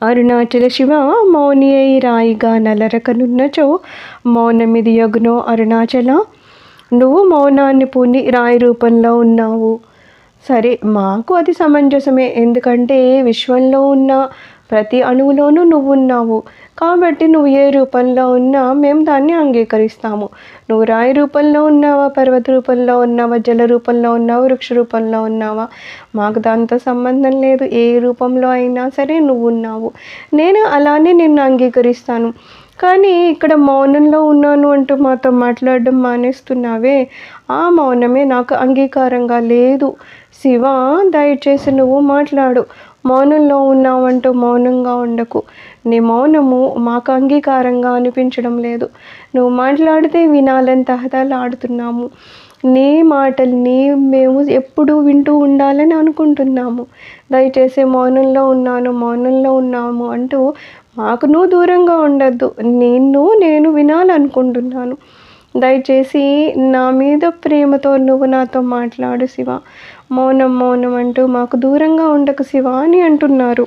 అరుణాచల శివ మౌని అయి రాయిగా నలరకనున్నచో మౌనమిది యగునో అరుణాచల. నువ్వు మౌనాన్ని పూని రాయి రూపంలో ఉన్నావు. సరే, మాకు అది సమంజసమే. ఎందుకంటే విశ్వంలో ఉన్న ప్రతి అణువులోనూ నువ్వున్నావు. కాబట్టి నువ్వు ఏ రూపంలో ఉన్నా మేము దాన్ని అంగీకరిస్తాము. నువ్వు రాయి రూపంలో ఉన్నావా, పర్వత రూపంలో ఉన్నావా, జల రూపంలో ఉన్నావా, వృక్ష రూపంలో ఉన్నావా, మాకు దాంతో సంబంధం లేదు. ఏ రూపంలో అయినా సరే నువ్వు ఉన్నావు. నేను అలానే నిన్ను అంగీకరిస్తాను. కానీ ఇక్కడ మౌనంలో ఉన్నాను అంటూ మాతో మాట్లాడడం మానేస్తున్నావే, ఆ మౌనమే నాకు అంగీకారంగా లేదు. శివ, దయచేసి నువ్వు మాట్లాడు. మౌనంలో ఉన్నావంటూ మౌనంగా ఉండకు. నీ మౌనము మాకు అంగీకారంగా అనిపించడం లేదు. నువ్వు మాట్లాడితే వినాలని తహతలాడుతున్నాము. నీ మాటల్ని మేము ఎప్పుడూ వింటూ ఉండాలని అనుకుంటున్నాము. దయచేసి మౌనంలో ఉన్నాము అంటూ మాకు నువ్వు దూరంగా ఉండద్దు. నేను వినాలనుకుంటున్నాను. దయచేసి నా మీద ప్రేమతో నువ్వు నాతో మాట్లాడు శివ. మౌనం అంటూ మాకు దూరంగా ఉండకు శివ అని అంటున్నారు.